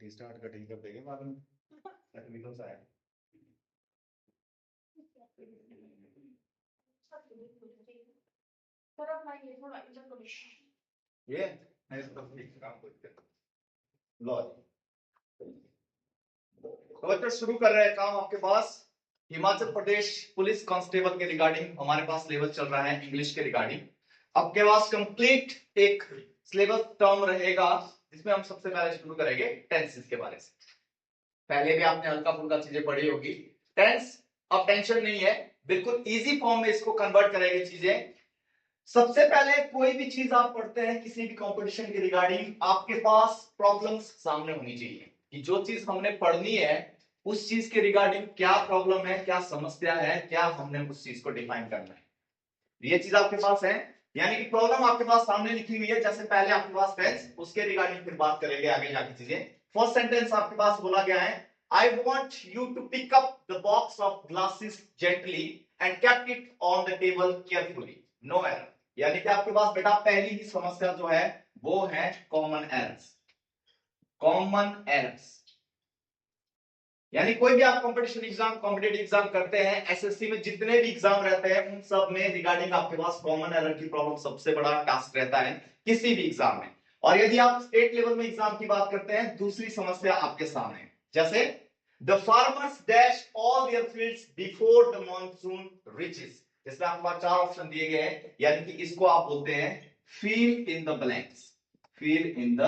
Restart cutting कर देंगे बाद में टेक्निकल सा है। ये मैं इस पर एक काम करते हैं। लो तो बच्चों शुरू कर रहे हैं काम आपके पास हिमाचल प्रदेश पुलिस कांस्टेबल के रिगार्डिंग हमारे पास सिलेबस चल रहा है इंग्लिश के रिगार्डिंग। आपके पास कंप्लीट एक सिलेबस टर्म रहेगा जिसमें हम सबसे पहले शुरू करेंगे टेंसेस के बारे से। पहले भी आपने हल्का फुल्का चीजें पढ़ी होगी। टेंस अब टेंशन नहीं है, बिल्कुल इजी फॉर्म में इसको कन्वर्ट करेंगे चीजें। सबसे पहले कोई भी चीज आप पढ़ते हैं किसी भी कंपटीशन के रिगार्डिंग आपके पास प्रॉब्लम्स सामने होनी चाहिए कि जो चीज हमने पढ़नी है उस चीज के रिगार्डिंग क्या प्रॉब्लम है, क्या समस्या है, क्या हमने उस चीज को डिफाइन करना है। ये चीज आपके पास है, यानी कि प्रॉब्लम आपके पास सामने लिखी हुई है। जैसे पहले आपके पास टेंस, उसके रिगार्डिंग फिर बात करेंगे आगे जाके चीजें। फर्स्ट सेंटेंस आपके पास बोला गया है I want you to pick up the box of glasses gently and kept it on the table carefully, no error. यानी कि आपके पास बेटा पहली ही समस्या जो है वो है कॉमन एरर्स। कॉमन एरर्स यानी कोई भी आप कंपटीशन एग्जाम कॉम्पिटिटिव एग्जाम करते हैं, एसएससी में जितने भी एग्जाम रहते हैं उन सब में रिगार्डिंग आपके पास कॉमन एरर की प्रॉब्लम सबसे बड़ा टास्क रहता है किसी भी एग्जाम में। और यदि आप स्टेट लेवल में एग्जाम की बात करते हैं, दूसरी समस्या आपके सामने जैसे the farmers dash all their fields before the monsoon reaches. इसमें आपके पास चार ऑप्शन दिए गए हैं, यानी कि इसको आप बोलते हैं fill in the blanks. Fill in the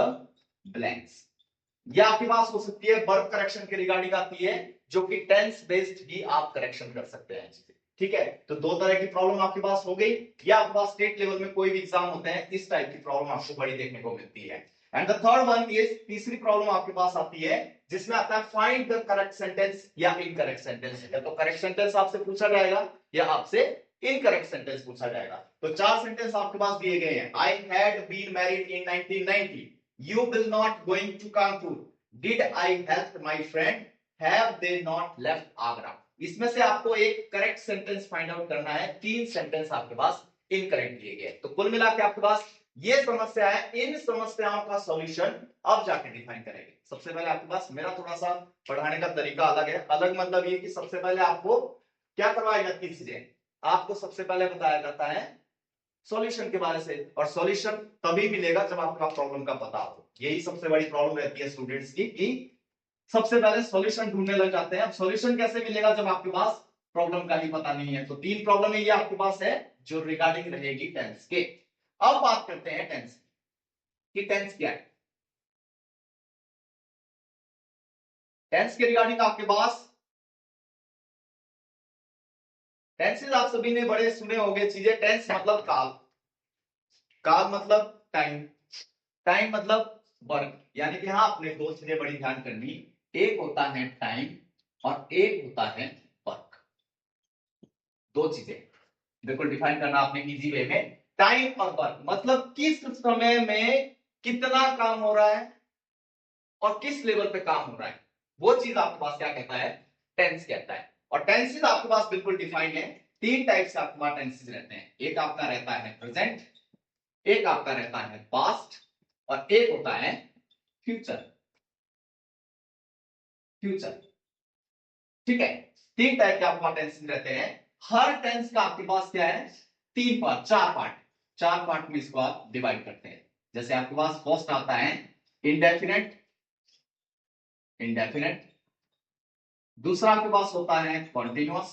blanks या आपके पास हो सकती है वर्ब करेक्शन के रिगार्डिंग आती है, जो कि टेंस बेस्ड भी आप करेक्शन कर सकते हैं। ठीक है, तो दो तरह की प्रॉब्लम आपके पास हो गई। या आपके पास स्टेट लेवल में कोई भी एग्जाम होते हैं इस टाइप की प्रॉब्लम आपको बड़ी देखने को मिलती है। And the third one is तीसरी प्रॉब्लम आपके पास आती है जिसमें आता है फाइंड द करेक्ट सेंटेंस या इनकरेक्ट सेंटेंस। या तो करेक्ट सेंटेंस आपसे पूछा जाएगा या आपसे इनकरेक्ट सेंटेंस पूछा जाएगा। तो चार सेंटेंस आपके पास दिए गए हैं। I had been married in 1990, you will not going to Kanpur, did I help my friend, have they not left Agra। इसमें से आपको एक करेक्ट सेंटेंस फाइंड आउट करना है। तीन सेंटेंस आपके पास इनकरेक्ट दिए गए। तो कुल मिला के आपके पास ये समस्या है। इन समस्याओं का सॉल्यूशन अब जाके डिफाइन करेंगे। सबसे पहले आपके पास मेरा थोड़ा सा पढ़ाने का तरीका अलग है। अलग मतलब ये कि सबसे पहले आपको क्या करवाया जाती है चीजें, आपको सबसे पहले बताया जाता है सॉल्यूशन के बारे से। और सॉल्यूशन तभी मिलेगा जब आपका प्रॉब्लम का पता हो। यही सबसे बड़ी प्रॉब्लम रहती है स्टूडेंट्स की कि सबसे पहले सॉल्यूशन ढूंढने लग जाते हैं। अब सॉल्यूशन कैसे मिलेगा जब आपके पास प्रॉब्लम का ही पता नहीं है। तो तीन प्रॉब्लम ये आपके पास है जो रिगार्डिंग रहेगी टेंस के। अब बात करते हैं टेंस की। टेंस क्या है? टेंस के रिगार्डिंग आपके पास टेंसेस आप सभी ने बड़े सुने होंगे चीजें। टेंस मतलब काल, काल मतलब टाइम, टाइम मतलब वर्क। यानी कि हाँ, आपने दो चीजें बड़ी ध्यान करनी, एक होता है टाइम और एक होता है वर्क। दो चीजें बिल्कुल डिफाइन करना आपने इजी वे में। टाइम और वर्क मतलब किस समय में कितना काम हो रहा है और किस लेवल पे काम हो रहा है, वो चीज आपके पास क्या कहता है, टेंस कहता है। और टेंसेस आपके पास बिल्कुल डिफाइंड है। तीन टाइप से आपके पास टेंसेस रहते हैं। एक आपका रहता है प्रेजेंट, एक आपका रहता है पास्ट और एक होता है फ्यूचर। फ्यूचर ठीक है, तीन टाइप के आपके पास टेंसेस रहते हैं। हर टेंस का आपके पास क्या है, तीन पार्ट, चार पार्ट। चार पार्ट में इसको आप डिवाइड करते हैं। जैसे आपके पास फर्स्ट आता है इंडेफिनेट, इंडेफिनेट। दूसरा आपके पास होता है कॉन्टिन्यूअस,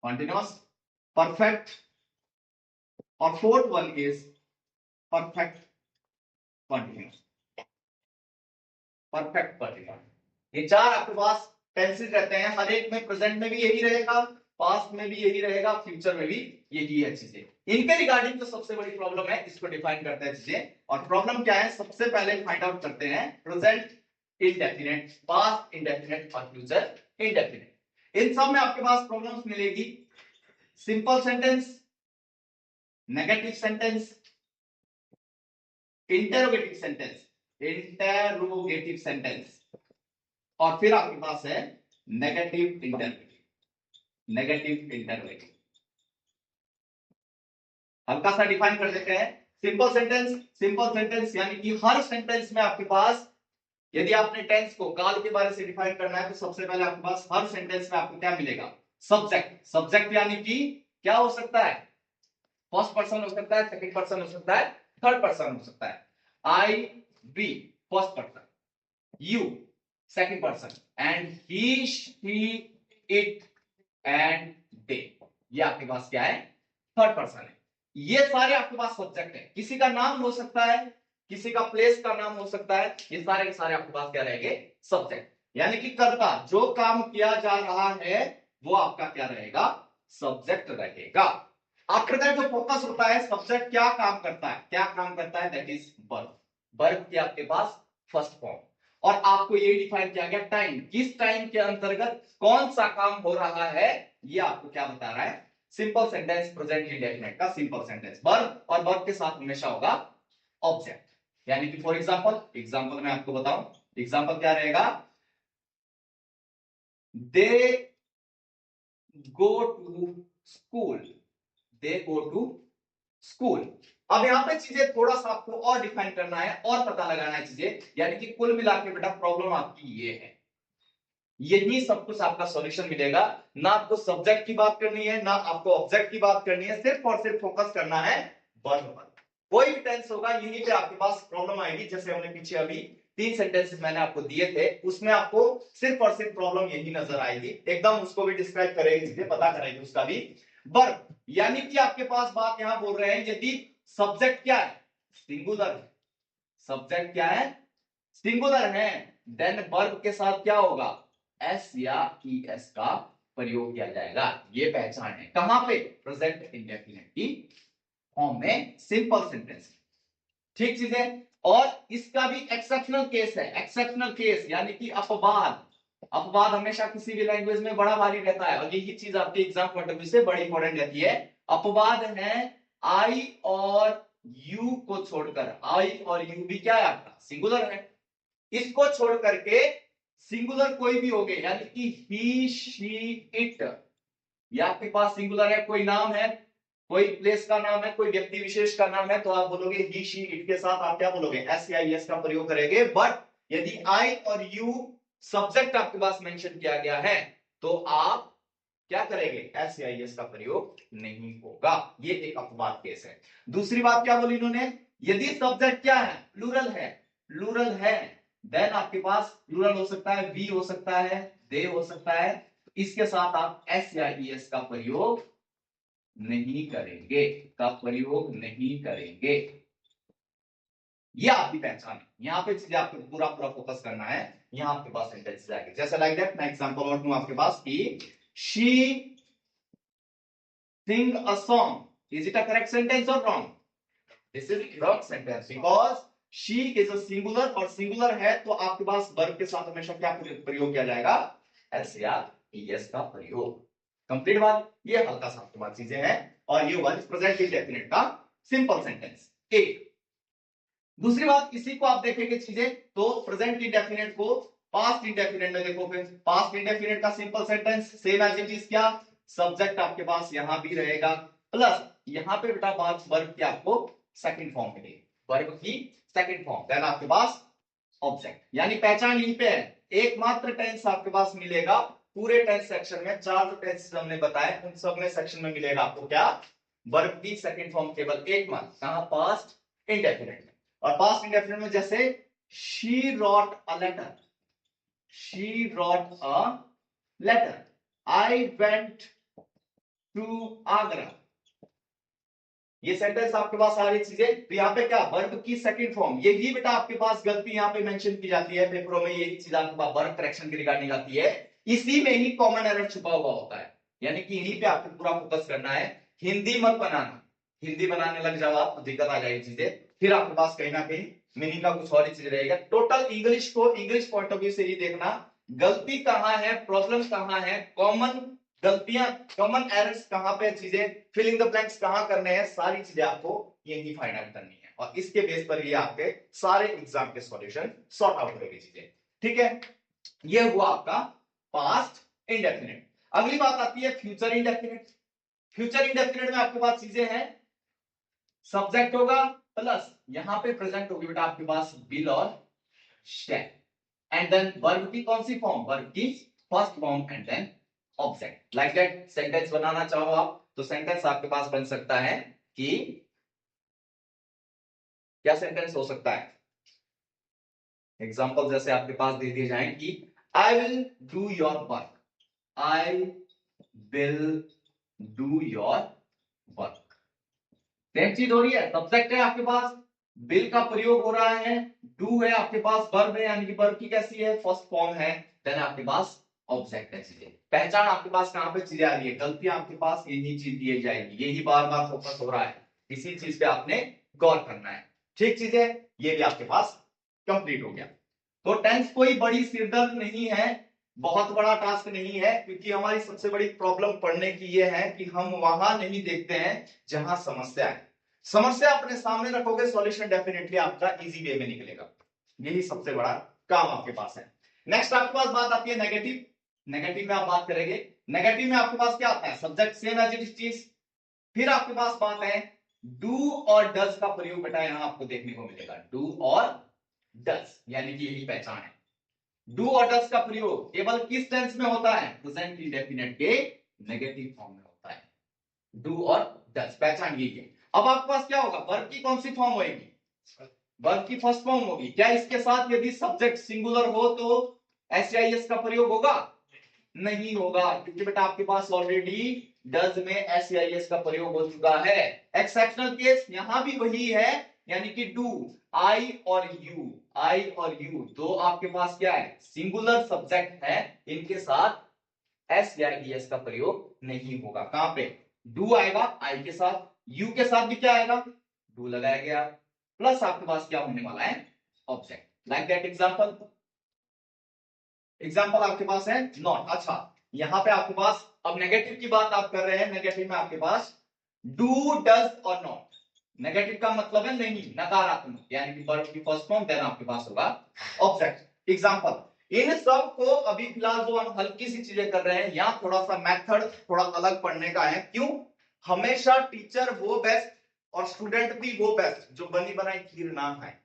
कॉन्टिन्यूअस, परफेक्ट और fourth one is perfect continuous, perfect continuous. ये चार आपके पास टेंसेस रहते हैं। हर एक में प्रेजेंट में भी यही रहेगा, पास्ट में भी यही रहेगा, फ्यूचर में भी यही है चीजें। इनके रिगार्डिंग जो सबसे बड़ी प्रॉब्लम है इसको डिफाइन करते हैं चीजें। और प्रॉब्लम क्या है, सबसे पहले फाइंड आउट करते हैं प्रेजेंट इंडेफिनेट, पास्ट इंडेफिनेट और फ्यूचर इंडेफिनेट। इन सब में आपके पास प्रॉब्लम्स मिलेगी। Simple sentence, negative sentence, interrogative sentence, interrogative sentence और फिर आपके पास है नेगेटिव इंटरोगेटिव, नेगेटिव इंटरोगेटिव। हल्का सा डिफाइन कर देते हैं। सिंपल सेंटेंस, सिंपल सेंटेंस यानी कि हर सेंटेंस में आपके पास यदि आपने टेंस को काल के बारे से डिफाइन करना है तो सबसे पहले आपके पास हर सेंटेंस में आपको क्या मिलेगा, सब्जेक्ट। सब्जेक्ट यानी कि क्या हो सकता है, फर्स्ट पर्सन हो सकता है, सेकंड पर्सन हो सकता है, थर्ड पर्सन हो सकता है। I we first person, you second person, and he she it and they, ये आपके पास क्या है, थर्ड पर्सन है। ये सारे आपके पास सब्जेक्ट है। किसी का नाम हो सकता है, किसी का प्लेस का नाम हो सकता है, ये सारे के सारे आपके पास क्या रहेंगे, सब्जेक्ट। यानी कि कर्ता, जो काम किया जा रहा है वो आपका क्या रहेगा, सब्जेक्ट रहेगा। आफ्टर दैट जो फोकस होता है, सब्जेक्ट क्या काम करता है, क्या काम करता है, दैट इज वर्ब। वर्ब की आपके पास फर्स्ट फॉर्म। और आपको ये डिफाइन किया गया टाइम, किस टाइम के अंतर्गत कौन सा काम हो रहा है, ये आपको क्या बता रहा है, सिंपल सेंटेंस प्रेजेंट इंडेफिनिट का सिंपल सेंटेंस। वर्ब और वर्ब के साथ हमेशा होगा ऑब्जेक्ट। यानी कि फॉर एग्जांपल मैं आपको बताऊं, एग्जांपल क्या रहेगा, they go to school, they go to school. अब यहां पे चीजें थोड़ा सा आपको और डिफाइन करना है और पता लगाना है चीजें, यानी कि कुल मिला के बेटा प्रॉब्लम आपकी ये है, यही सब कुछ आपका सॉल्यूशन मिलेगा। ना आपको सब्जेक्ट की बात करनी है, ना आपको ऑब्जेक्ट की बात करनी है, सिर्फ और सिर्फ फोकस करना है वर्ब पर। कोई भी टेंस होगा यहीं पे आपके पास प्रॉब्लम आएगी। जैसे हमने पीछे अभी 3 सेंटेंसेस मैंने आपको दिए थे, उसमें आपको सिर्फ और सिर्फ प्रॉब्लम यही नजर आएगी, एकदम उसको भी डिस्क्राइब करेगी, चीजें पता करेगी उसका भी। वर्ब यानी कि आपके पास बात यहां बोल रहे हैं, यदि सब्जेक्ट क्या है, सिंगुलर है, सब्जेक्ट क्या है, सिंगुलर है, देन वर्ब के साथ क्या होगा, एस या ई एस का प्रयोग किया जाएगा। ये पहचान है कहां पे, प्रेजेंट इंडेफिनिट की फॉर्म में, सिंपल सेंटेंस। ठीक चीजें। और इसका भी एक्सेप्शनल केस है, एक्सेप्शनल केस यानी कि अपवाद। अपवाद हमेशा किसी भी लैंग्वेज में बड़ा भारी रहता है, और यही चीज आपके एग्जाम पॉइंट ऑफ व्यू से बड़ी इंपॉर्टेंट रहती है। अपवाद है आई और यू को छोड़कर, आई और यू भी क्या है आपका, सिंगुलर है। इसको छोड़ करके सिंगुलर कोई भी हो गए, यानी कि ही शी इट, ये आपके पास सिंगुलर है, कोई नाम है, कोई प्लेस का नाम है, कोई व्यक्ति विशेष का नाम है, तो आप बोलोगे ही शी इट के साथ आप क्या बोलोगे, एस या एस का प्रयोग करेंगे। बट यदि आई और यू सब्जेक्ट आपके पास मेंशन किया गया है तो आप क्या करेंगे, एस या एस का प्रयोग नहीं होगा। ये एक अपवाद केस है। दूसरी बात क्या बोली इन्होंने, यदि सब्जेक्ट क्या है, प्लूरल है, प्लूरल है, देन आपके पास प्लूरल हो सकता है, वी हो सकता है, दे हो सकता है, इसके साथ आप एस या एस का प्रयोग नहीं करेंगे, का प्रयोग नहीं करेंगे। ये आपकी पहचान है। यहां पे चीजें आपको पूरा पूरा फोकस करना है, यहां आपके पास सेंटेंस आएंगे। जैसे लाइक दैट, मैं एग्जांपल और दूं आपके पास कि she sing a song, is it a correct sentence or wrong? This is wrong sentence because she is a singular, और singular है तो आपके पास verb के साथ हमेशा क्या प्रयोग किया जाएगा, एस या es का प्रयोग। कंप्लीट बात, ये हल्का सा आपके पास चीजें हैं, और ये हुआ प्रेजेंट इंडेफिनिट का सिंपल सेंटेंस। एक दूसरी बात, इसी को आप देखेंगे चीजें तो प्रेजेंट इंडेफिनिट को पास्ट इंडेफिनिट में देखो, फिर पास्ट इंडेफिनिट का simple sentence same as it is, क्या सब्जेक्ट आपके पास यहां भी रहेगा, प्लस यहां पे बेटा बात वर्ब की आपको सेकंड फॉर्म मिलेगी, वर्ब की सेकंड फॉर्म, देन आपके पास ऑब्जेक्ट। यानी पहचान यहीं पे है, एकमात्र टेंस आपके पास मिलेगा पूरे टेंस सेक्शन में। 4 जो टेंस हमने बताए उन सब में सेक्शन में मिलेगा आपको क्या, वर्ब की सेकंड फॉर्म केवल एक मात्र, कहां, पास्ट इंडेफिनिट। और पास्ट इंडेफिनिट में जैसे she wrote a letter, she wrote a letter, I went to Agra, ये सेंटेंस आपके पास सारी चीजें। तो यहाँ पे क्या, वर्ब की सेकंड फॉर्म, यही बेटा आपके पास गलती यहाँ पे मेंशन की जाती है पेपरों में, यही चीज आपके पास वर्ब करेक्शन की रिगार्डिंग आती है, इसी में ही कॉमन एरर छुपा हुआ होता है। यानी कि यहीं पे आपको पूरा फोकस करना है, हिंदी मत बनाना, हिंदी बनाने लग जाओ आप तो दिक्कत आ जाएगी चीजें, फिर आपके पास कहीं ना कहीं मीनिंग का कुछ और ही चीज रहेगा। टोटल इंग्लिश को इंग्लिश पॉइंट ऑफ व्यू से ही देखना, गलती कहां है, प्रॉब्लम कहां है, कॉमन गलतियां, कॉमन एरर्स कहां पे, चीजें फिलिंग द ब्लैंक्स कहां करने हैं, सारी चीजें आपको यही फाइंड आउट करनी है, और इसके बेस पर ये आपके सारे एग्जाम के सॉल्यूशन सॉर्ट आउट करेगी चीजें। ठीक है, ये हुआ आपका पास्ट इंडेफिनिट। अगली बात आती है फ्यूचर इंडेफिनिट। फ्यूचर इंडेफिनिट में आपके पास चीजें हैं, सब्जेक्ट होगा, प्लस यहां पे प्रेजेंट होगी बेटा आपके पास विल और शैल। एंड देन वर्ब की कौन सी फॉर्म, वर्ब की first form and then object. Like that sentence बनाना चाहो आप तो सेंटेंस आपके पास बन सकता है कि क्या सेंटेंस हो सकता है, एग्जांपल जैसे आपके पास दे दिए जाएं कि I will do your work, I will do your work. Same चीज हो रही है, सब्जेक्ट है आपके पास, विल का प्रयोग हो रहा है, डू है आपके पास, वर्ब है यानी कि वर्ब की कैसी है फर्स्ट फॉर्म है, देन आपके पास ऑब्जेक्ट है। चीजें पहचान आपके पास कहां पे चीजें आ रही है, गलतियां आपके पास यही चीज दी जाएगी, यही बार बार फोकस हो रहा है, इसी चीज पे आपने गौर करना है। ठीक चीजें, ये भी आपके पास कंप्लीट हो गया। तो टेंस कोई बड़ी सिरदर्द नहीं है, बहुत बड़ा टास्क नहीं है, क्योंकि हमारी सबसे बड़ी प्रॉब्लम पढ़ने की ये है कि हम वहां नहीं देखते हैं जहां समस्या है। समस्या अपने सामने रखोगे, सॉल्यूशन डेफिनेटली आपका इजी वे में निकलेगा, यही सबसे बड़ा काम आपके पास है। नेक्स्ट आपके पास बात आती है नेगेटिव। नेगेटिव में आप बात करेंगे, नेगेटिव में आपके पास क्या आता है, subject same as it is चीज, फिर आपके पास बात है डू और डज का प्रयोग बेटा यहां आपको देखने को मिलेगा, डू और डज यानी कि यही पहचान है। डू और डज का प्रयोग केवल किस टेंस में होता है, प्रेजेंट इंडेफिनिट के नेगेटिव फॉर्म में होता है, डू और डज पहचान यही है। अब आपके पास क्या होगा, वर्ब की कौन सी फॉर्म होगी, वर्ब की फर्स्ट फॉर्म होगी। क्या इसके साथ यदि सब्जेक्ट सिंगुलर हो तो एस का प्रयोग होगा, नहीं होगा, क्योंकि बेटा आपके पास ऑलरेडी डज में एस का प्रयोग हो चुका है। एक्सेप्शनल केस यहां भी वही है, यानी कि डू, आई और यू, आई और यू दो आपके पास क्या है, सिंगुलर सब्जेक्ट है, इनके साथ एस का प्रयोग नहीं होगा। कहां पे डू आएगा आई के साथ, यू के साथ भी क्या आएगा, डू लगाया गया, प्लस आपके पास क्या होने वाला है, object. Like that example, example आपके पास है नॉट। अच्छा यहां पे आपके पास अब नेगेटिव की बात आप कर रहे हैं, नेगेटिव में आपके पास डू डज और नॉट, नेगेटिव का मतलब है नहीं, नकारात्मक, यानी कि वर्ब की फर्स्ट फॉर्म, देन आपके पास होगा ऑब्जेक्ट। एग्जांपल, इन सब को अभी फिलहाल जो हम हल्की सी चीजें कर रहे हैं, यहां थोड़ा सा मेथड थोड़ा अलग पढ़ने का है। क्यों, हमेशा टीचर वो बेस्ट और स्टूडेंट भी वो बेस्ट जो बनी बनाई खीर ना खाए।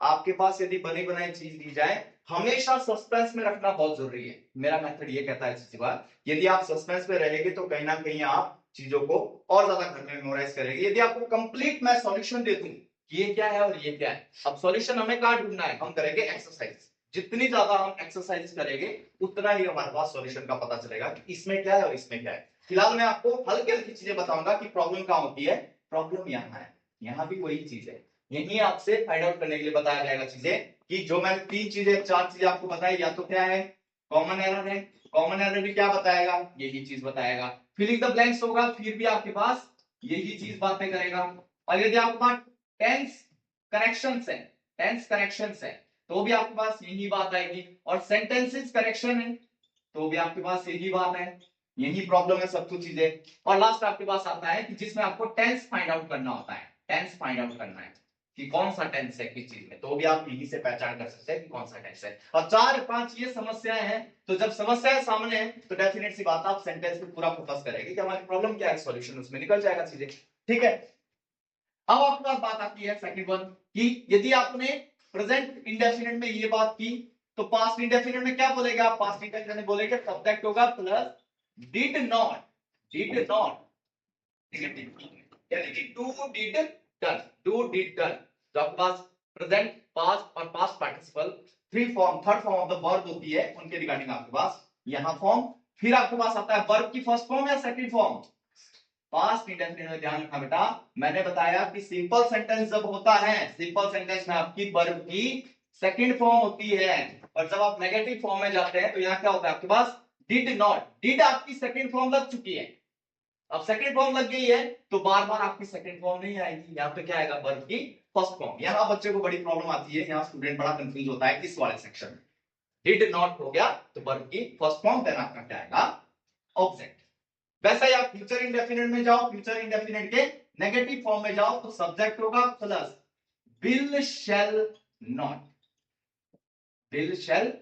आपके पास यदि बनी बनाई चीज दी जाए, हमेशा सस्पेंस में रखना बहुत जरूरी है। मेरा मेथड ये कहता है चीज बात, यदि आप सस्पेंस में रहेंगे तो कहीं ना कहीं आप चीजों को और ज्यादा घर में मेमोराइज करेंगे। यदि आपको कंप्लीट मैं सॉल्यूशन दे दूं ये क्या है और ये क्या है, अब सॉल्यूशन हमें कहां ढूंढना है, हम करेंगे एक्सरसाइज। जितनी ज्यादा हम एक्सरसाइज करेंगे उतना ही हमारे पास सॉल्यूशन का पता चलेगा कि इसमें क्या है और इसमें क्या है। फिलहाल मैं आपको हल्की हल्की चीजें बताऊंगा कि प्रॉब्लम कहां होती है। प्रॉब्लम यहाँ है, यहाँ भी वही चीज है, यही आपसे फाइंड आउट करने के लिए बताया जाएगा चीजें, कि जो मैंने तीन चीजें चार चीजें आपको बताई, या तो क्या है कॉमन एरर है, कॉमन एरर भी क्या बताएगा, यही चीज बताएगा, फिलिंग द ब्लैंक्स होगा, फिर भी आपके पास यही चीज बातें करेगा। और यदि आपके पास टेंस करेक्शंस है, टेंस करेक्शंस है तो भी आपके पास यही बात आएगी, और सेंटेंसेस करेक्शन है तो भी आपके पास यही बात है, यही प्रॉब्लम है सब कुछ चीजें। और लास्ट आपके पास आता है कि जिसमें आपको टेंस फाइंड आउट करना होता है, टेंस फाइंड आउट करना है कि कौन सा टेंस है किस चीज में, तो भी आप यहीं से पहचान कर सकते हैं कि कौन सा टेंस है। और चार पांच ये समस्याएं हैं, तो जब समस्याएं सामने है तो डेफिनेट सी बात आप सेंटेंस पे पूरा फोकस करेंगे कि हमारी प्रॉब्लम क्या है, सॉल्यूशन उसमें निकल जाएगा चीजें। ठीक है, अब आपके पास बात आती है सेकंड वन, कि यदि आपने प्रेजेंट इंडेफिनिट में ये बात की तो पास्ट इंडेफिनिट में क्या बोलेंगे आप, पास्ट इंडेफिनिट में बोलेंगे सब्जेक्ट होगा plus did not, did not यानी कि do did done, do did done. तो आपके पास प्रेजेंट पास्ट और past participle three form, third form of the verb होती है, उनके रिगार्डिंग आपके पास यहां फॉर्म। फिर आपके पास आता है वर्ब की फर्स्ट फॉर्म या सेकंड फॉर्म, पास्ट इंडेफिनिट में ध्यान रखना बेटा, मैंने बताया कि सिंपल सेंटेंस जब होता है, सिंपल सेंटेंस में आपकी वर्ब की सेकंड फॉर्म होती है, और जब आप नेगेटिव फॉर्म में जाते हैं तो यहां क्या होता है आपके पास डिड नॉट, डिड आपकी सेकंड फॉर्म लग चुकी है, अब सेकंड फॉर्म लग गई है तो बार बार आपकी सेकंड फॉर्म नहीं आएगी, यहाँ पे क्या आएगा वर्ब की फर्स्ट फॉर्म। यहाँ बच्चे को बड़ी प्रॉब्लम आती है, यहाँ स्टूडेंट बड़ा कंफ्यूज होता है इस वाले सेक्शन में, डिड नॉट हो गया तो वर्ब की फर्स्ट फॉर्म, देन आपका क्या आएगा ऑब्जेक्ट। वैसा ही आप फ्यूचर इंडेफिनिट में जाओ, फ्यूचर इंडेफिनिट के नेगेटिव फॉर्म में जाओ तो सब्जेक्ट होगा plus will shall not, will shall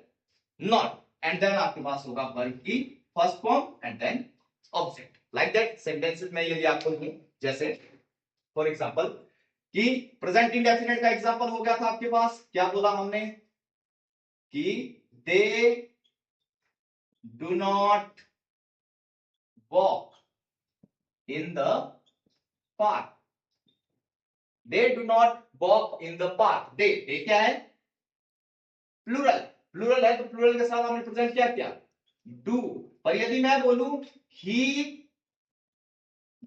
not, and then आपके पास होगा वर्ब की first form and then object. Like that sentences में यदि आपको दूं, जैसे फॉर एग्जांपल कि प्रेजेंट इंडेफिनिट का एग्जांपल हो गया था आपके पास, क्या बोला हमने कि they do not walk in the park. They do not walk in the park. दे क्या है? प्लूरल। प्लूरल है तो प्लूरल के साथ हमने प्रेजेंट क्या डू। और यदि मैं बोलूं he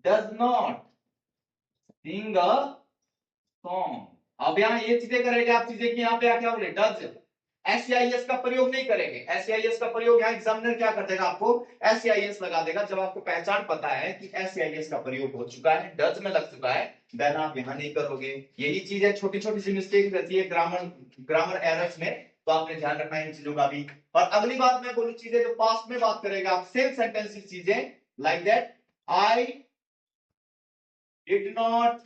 does not sing a song, अब यहां ये चीजें करेंगे आप चीजें कि यहां पे क्या बोले डज, एससीआईएस का प्रयोग नहीं करेंगे। एससीआईएस का प्रयोग यहां एग्जामिनर क्या कर देगा, आपको एससीआईएस लगा देगा। जब आपको पहचान पता है कि एससीआईएस का प्रयोग हो चुका है, डज में लग चुका है, देन आप यहां नहीं करोगे। यही चीजें छोटी छोटी सी मिस्टेक रहती है ग्रामर एरर्स में, तो आपने ध्यान रखना है इन चीजों का भी। और अगली बात मैं बोलूं चीजें जो पास्ट में बात करेगा आप, सेम सेंटेंस चीजें like that I did not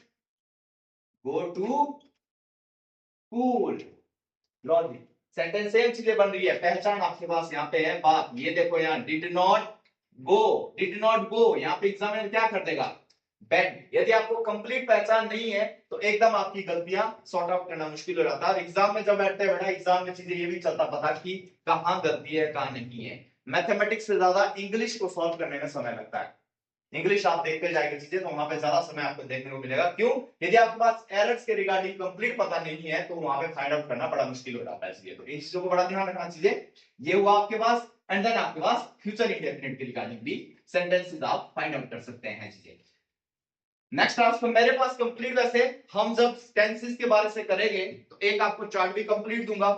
go to school. Logic sentence same चीजें बन रही है, पहचान आपके पास यहाँ पे है बात। ये देखो यहाँ डिड नॉट गो, यहाँ पे एग्जामिनर क्या कर देगा बेंड। यदि आपको कंप्लीट पहचान नहीं है तो एकदम आपकी गलतियां सॉर्ट आउट करना मुश्किल हो जाता है। और एग्जाम में जब बैठते हैं बेटा, एग्जाम में चीजें ये भी चलता पता कि कहाँ गलती है कहाँ नहीं है। मैथमेटिक्स से ज्यादा इंग्लिश को सॉल्व करने में समय लगता है। इंग्लिश आप देखते जाएंगे चीजें तो वहां पे ज्यादा समय आपको देखने को मिलेगा। क्यों? यदि आपके पास एरर्स के रिगार्डिंग कंप्लीट पता नहीं है तो वहां पे फाइंड आउट करना बड़ा मुश्किल हो जाता है। इसलिए तो इन चीजों को बड़ा ध्यान रखना चीजें। ये हुआ आपके पास। एंड देन आपके पास फ्यूचर इंडेफिनिट के रिगार्डिंग भी सेंटेंसेस आप फाइंड आउट कर सकते हैं चीजें। नेक्स्ट टास्क मेरे पास कंप्लीट, वैसे हम जब टेंसेस के बारे से करेंगे तो एक आपको चार्ट भी कंप्लीट दूंगा।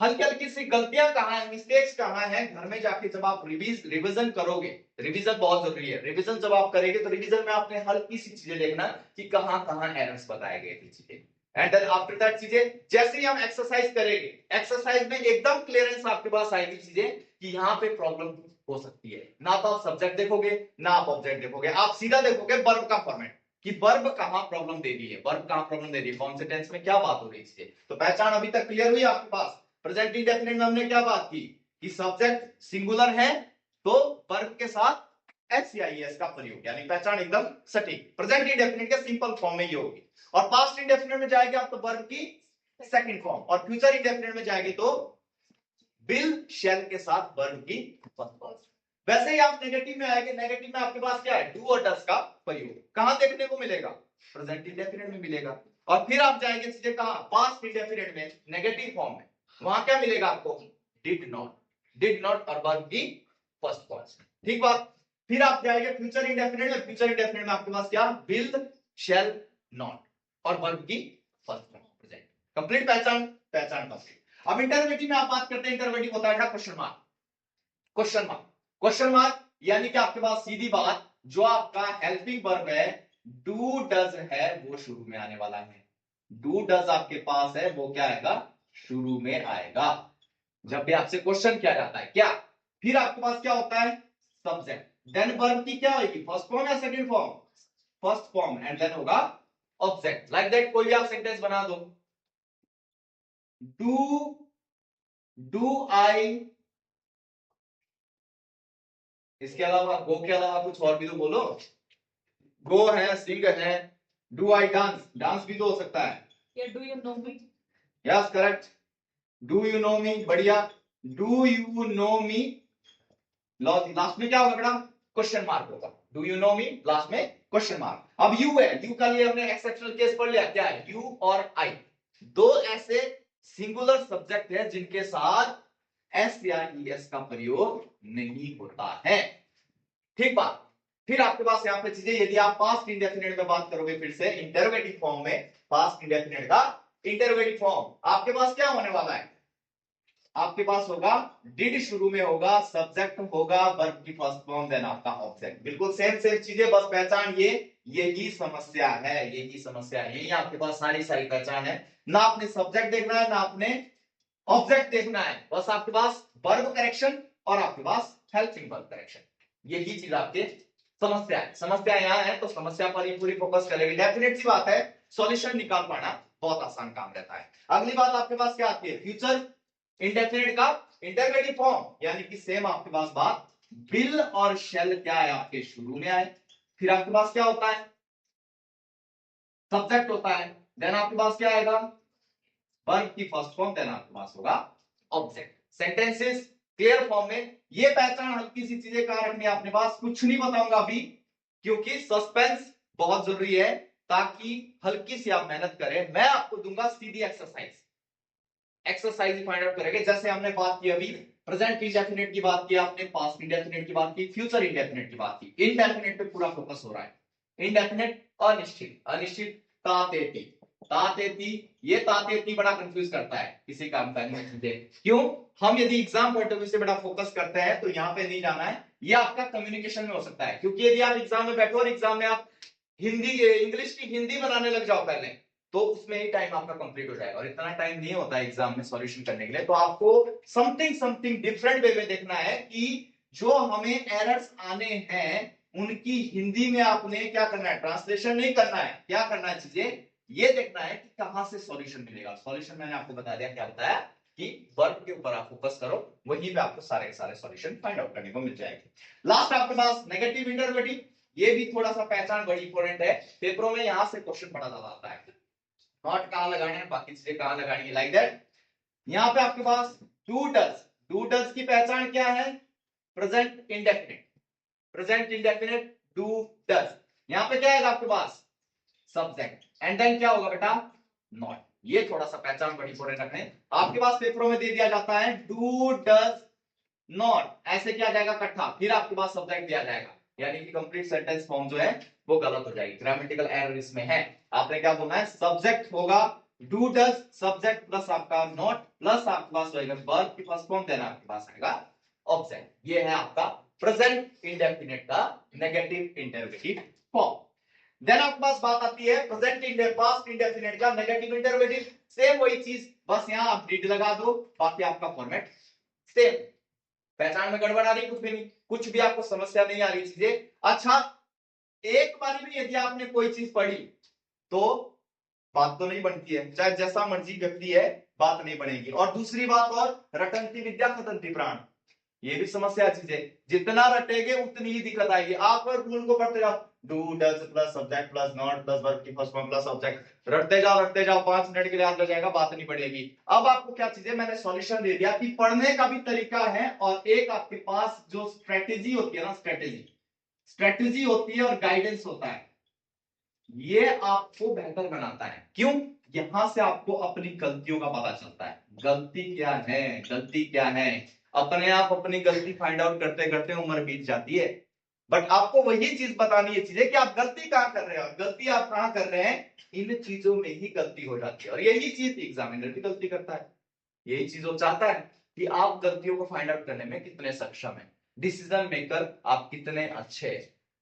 हल्की हल्की सी गलतियां कहां है, मिस्टेक्स कहां है, घर में जाके जब आप रिवीजन करोगे, रिवीजन बहुत जरूरी है। रिवीजन जब आप करेंगे तो रिवीजन में आपने हल्की सी चीजें देखना कि कहां कहां एरर्स बताए गए थे चीजें। एंड देन आफ्टर दैट चीजें जैसे ही हम एक्सरसाइज करेंगे, एक्सरसाइज में एकदम क्लियरेंस आपके पास आएगी चीजें कि यहां पे प्रॉब्लम हो सकती है। ना तो आप सब्जेक्ट देखोगे ना आप ऑब्जेक्ट देखोगे, आप सीधा देखोगे वर्ब का फॉर्मेट कि वर्ब कहां प्रॉब्लम दे रही है, वर्ब कहां प्रॉब्लम दे रही है, कौन से टेंस में क्या बात हो रही है। तो पहचान अभी तक क्लियर हुई आपके पास। प्रेजेंट इंडेफिनिट में हमने क्या बात की कि सब्जेक्ट सिंगुलर है तो वर्ब के साथ एससीआईएस का प्रयोग, यानी पहचान एकदम सटीक। प्रेजेंट इंडेफिनिट के सिंपल फॉर्म में ये होगी। और पास्ट इंडेफिनिट में जाएगी आप तो वर्ब की सेकंड फॉर्म, और फ्यूचर इंडेफिनिट में जाएगी तो विल शैल के साथ वर्ब की फर्स्ट फॉर्म। वैसे ही आप नेगेटिव में आएंगे, नेगेटिव में आपके पास क्या है डू और डज का प्रयोग कहां देखने को मिलेगा, प्रेजेंट इंडेफिनिट में मिलेगा। और फिर आप जाएंगे सीधे कहां पास्ट इंडेफिनिट में नेगेटिव फॉर्म में, वहां क्या मिलेगा आपको डिड नॉट और वर्ब की फर्स्ट फॉर्म। ठीक बात। फिर आप जाएंगे फ्यूचर इंडेफिनिट में, फ्यूचर इंडेफिनिट में आपके पास क्या विल शैल नॉट और वर्ब की फर्स्ट फॉर्म प्रेजेंट। कंप्लीट पहचान कंप्लीट। अब इंटरवेटिव में आप बात करते हैं, इंटरवेटिव होता है क्वेश्चन मार्क यानी कि आपके पास सीधी बात जो आपका हेल्पिंग वर्ब है डू डज है वो शुरू में आने वाला है। डू डज आपके पास है वो क्या आएगा शुरू में आएगा जब भी आपसे क्वेश्चन किया जाता है क्या। फिर आपके पास क्या होता है सब्जेक्ट, देन वर्ब की क्या होगी फर्स्ट फॉर्म या second form, first form, and then होगा ऑब्जेक्ट। लाइक दैट कोई भी आप सेंटेंस बना दो, डू आई, इसके अलावा गो के अलावा कुछ और भी तो बोलो। गो है, सिंग है, डू आई डांस भी तो हो सकता है। Do you know me, yes correct, do you know me, बढ़िया, do you know me. Last में क्या होगा बेटा क्वेश्चन मार्क होगा, do you know me last में क्वेश्चन मार्क। अब यू है, यू का लिए हमने एक्सेप्शनल केस पढ़ लिया, क्या है यू और आई, दो ऐसे सिंगुलर सब्जेक्ट है जिनके साथ एस या ईएस का प्रयोग नहीं होता है। ठीक बात। फिर आपके पास यहां पे चीजें, यदि आप पास्ट इंडेफिनिट में बात करोगे फिर से इंटरोगेटिव फॉर्म में, पास्ट इंडेफिनिट का इंटरोगेटिव फॉर्म आपके पास क्या होने वाला है, आपके पास होगा डिड शुरू में होगा, सब्जेक्ट होगा, वर्ब की फर्स्ट फॉर्म, देन आपका ऑब्जेक्ट। बिल्कुल सेम चीजें, बस पहचान यही समस्या है, यही समस्या है, यही आपके पास सारी पहचान है। ना आपने सब्जेक्ट देखना है ना आपने ऑब्जेक्ट देखना है, बस आपके पास वर्ब करेक्शन और आपके पास हेल्पिंग वर्ब करेक्शन, यही चीज आपके समस्या है। समस्या यहाँ है तो समस्या पर ही पूरी फोकस करेगी। डेफिनेट सी बात है सॉल्यूशन निकाल पाना बहुत आसान काम रहता है। अगली बात आपके पास क्या आती है फ्यूचर इंडेफिनिट का इंटरवेटिव फॉर्म, यानी कि सेम आपके पास बात विल और शैल क्या है आपके शुरू में आए, फिर आपके पास क्या होता है सब्जेक्ट होता है, देन आपके पास क्या आएगा वर्ब की फर्स्ट फॉर्म, देन आपके पास होगा ऑब्जेक्ट। सेंटेंसेस क्लियर फॉर्म में। ये पहचान हल्की सी चीजें कहां रखनी है अपने पास, कुछ नहीं बताऊंगा अभी, क्योंकि सस्पेंस बहुत जरूरी है, ताकि हल्की सी आप मेहनत करें। मैं आपको दूंगा सीधी एक्सरसाइज, एक्सरसाइज फाइंड आउट करेंगे। जैसे हमने बात की अभी प्रेजेंट इंडेफिनिट की बात की, आपने पास्ट इंडेफिनिट की बात की, फ्यूचर इंडेफिनिट की बात की। इंडेफिनिट पे पूरा फोकस हो रहा है। इंडेफिनिट अनिश्चित, अनिश्चित तातेती, तातेती, ये तातेती बड़ा कंफ्यूज करता है किसी काम करने में। क्यों? हम यदि एग्जाम पॉइंट ऑफ व्यू से बड़ा फोकस करते हैं तो यहाँ पे नहीं जाना है। ये आपका कम्युनिकेशन में हो सकता है, क्योंकि यदि आप एग्जाम में बैठो और एग्जाम में आप हिंदी, इंग्लिश की हिंदी बनाने लग जाओ पहले, तो उसमें ही टाइम आपका कंप्लीट हो जाएगा, और इतना टाइम नहीं होता है एग्जाम में सॉल्यूशन करने के लिए। तो आपको समथिंग समथिंग डिफरेंट वे में देखना है कि जो हमें एरर्स आने हैं उनकी हिंदी में आपने क्या करना है, ट्रांसलेशन नहीं करना है, क्या करना है, चीजें ये देखना है कि कहां से सॉल्यूशन मिलेगा। सॉल्यूशन मैंने आपको बता दिया क्या होता है, कि वर्ब के ऊपर आप फोकस करो, वहीं पे आपको सारे के सारे सॉल्यूशन फाइंड आउट करने को मिल जाएंगे। लास्ट आपके पास नेगेटिव इंटरवेटिव, ये भी थोड़ा सा पहचान बड़ी इंपॉर्टेंट है, पेपरों में यहां से क्वेश्चन बड़ा ज्यादा आता है। नॉट कहां लगाने हैं, बाकी चीजें कहां लगानी है, लाइक दैट। यहां पे आपके पास डू डज, डू डज की पहचान क्या है, present indefinite, present indefinite do does. यहां पे क्या है आपके पास, सब्जेक्ट, एंड देन क्या होगा बेटा, नॉट। ये थोड़ा सा पहचान बड़ी इंपॉर्टेंट रखने। आपके पास पेपरों में दे दिया जाता है डू डज नॉट, ऐसे किया जाएगा इकट्ठा, फिर आपके पास सब्जेक्ट दिया जाएगा, यानी कि कंप्लीट सेंटेंस फॉर्म जो है वो गलत हो जाएगी, ग्रामेटिकल एरर इसमें है। आपने क्या बोलना है, सब्जेक्ट होगा डू डज, सब्जेक्ट प्लस आपका नॉट, प्लस आपके पास होगा वर्ब की फर्स्ट फॉर्म, देन आपके पास आएगा ऑब्जेक्ट। ये है आपका प्रेजेंट इंडेफिनिट का नेगेटिव इंटरवेटिव फॉर्म। देन आपके पास बात आती है प्रेजेंट इंडेफिनिट, पास्ट इंडेफिनिट का नेगेटिव इंटरवेटिव। सेम वही चीज, बस यहां आप डिड लगा दो, बाकी आपका फॉर्मेट सेम। पहचान में गड़बड़ आ रही, कुछ भी नहीं, कुछ भी आपको समस्या नहीं आ रही चीजें। अच्छा, एक बार में यदि आपने कोई चीज पढ़ी तो बात तो नहीं बनती है, चाहे जैसा मर्जी व्यक्ति है, बात नहीं बनेगी। और दूसरी बात, और रटंती विद्या खतंती प्राण, ये भी समस्या चीज है, जितना रटेगे उतनी ही दिक्कत आएगी। आप रूल को पढ़ते जाओ, do does plus subject plus not plus verb की फर्स्ट फॉर्म प्लस ऑब्जेक्ट, रटते जाओ 5 मिनट के लिए याद हो जाएगा, बात नहीं पड़ेगी। अब आपको क्या चीजें, मैंने सॉल्यूशन दे दिया कि पढ़ने का भी तरीका है, और एक आपके पास जो स्ट्रेटेजी होती है ना, स्ट्रेटेजी होती है और गाइडेंस होता है, ये आपको बेहतर बनाता है। क्यों? यहां से आपको अपनी गलतियों का पता चलता है, गलती क्या है, गलती क्या है। अपने आप अपनी गलती फाइंड आउट करते करते उम्र बीत जाती है, बट आपको वही चीज बतानी है चीजें कि आप गलती कहां कर रहे हो, गलती आप कहां कर रहे हैं, इन चीजों में ही गलती हो जाती है। और यही चीज एग्जामिनर भी गलती करता है, यही चीज वो चाहता है कि आप गलतियों को फाइंड आउट करने में कितने सक्षम है, डिसीजन मेकर आप कितने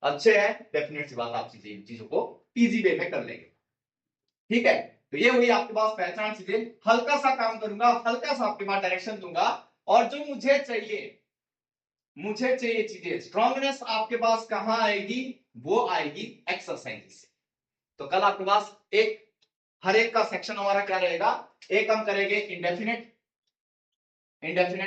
अच्छे हैं, डेफिनेट सी बात आप चीजों को इजी वे में कर लेंगे। ठीक है, तो ये हुई आपके पास पहचान चीजें। हल्का सा काम करूंगा, हल्का सा आपके पास डायरेक्शन दूंगा, और जो मुझे चाहिए चीजें, स्ट्रॉन्गनेस आपके पास कहां आएगी, वो आएगी एक्सरसाइज से। तो कल आपके पास एक, हर एक का सेक्शन हमारा क्या रहेगा, एक हम करेंगे इंडेफिनेट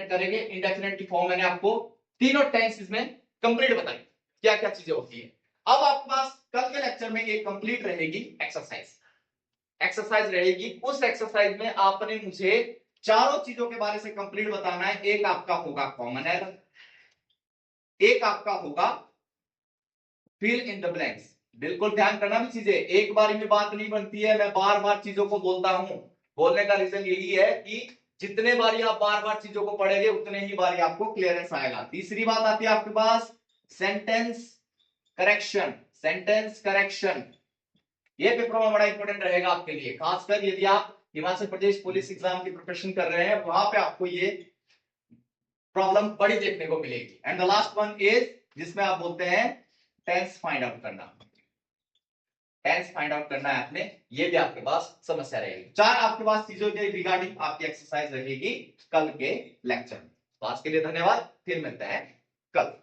करेंगे। इंडेफिनेट की फॉर्म मैंने आपको तीनों टेंसेस में कंप्लीट बताई, क्या क्या चीजें होती है। अब आपके पास कल के लेक्चर में एक कंप्लीट रहेगी एक्सरसाइज रहेगी। उस एक्सरसाइज में आपने मुझे चारों चीजों के बारे से कंप्लीट बताना है। एक आपका होगा कॉमन एरर, एक आपका होगा फिल इन द ब्लैंक्स। बिल्कुल ध्यान करना भी चीजें, एक बार में बात नहीं बनती है, मैं बार बार चीजों को बोलता हूं। बोलने का रीजन यही है कि जितने बारी आप बार बार चीजों को पढ़ेंगे उतने ही बारी आपको क्लियरेंस आएगा। तीसरी बात आती है आपके पास सेंटेंस करेक्शन। ये पेपर में बड़ा इंपॉर्टेंट रहेगा आपके लिए, खासकर यदि आप हिमाचल प्रदेश पुलिस एग्जाम की प्रिपरेशन कर रहे हैं, वहां पे आपको ये प्रॉब्लम बड़ी देखने को मिलेगी। And the last one is, जिसमें आप बोलते हैं टेंस फाइंड आउट करना है आपने, ये भी आपके पास समस्या रहेगी। चार आपके पास चीजों के रिगार्डिंग आपकी एक्सरसाइज रहेगी कल के लेक्चर में। तो आज के लिए धन्यवाद, फिर मिलते हैं कल।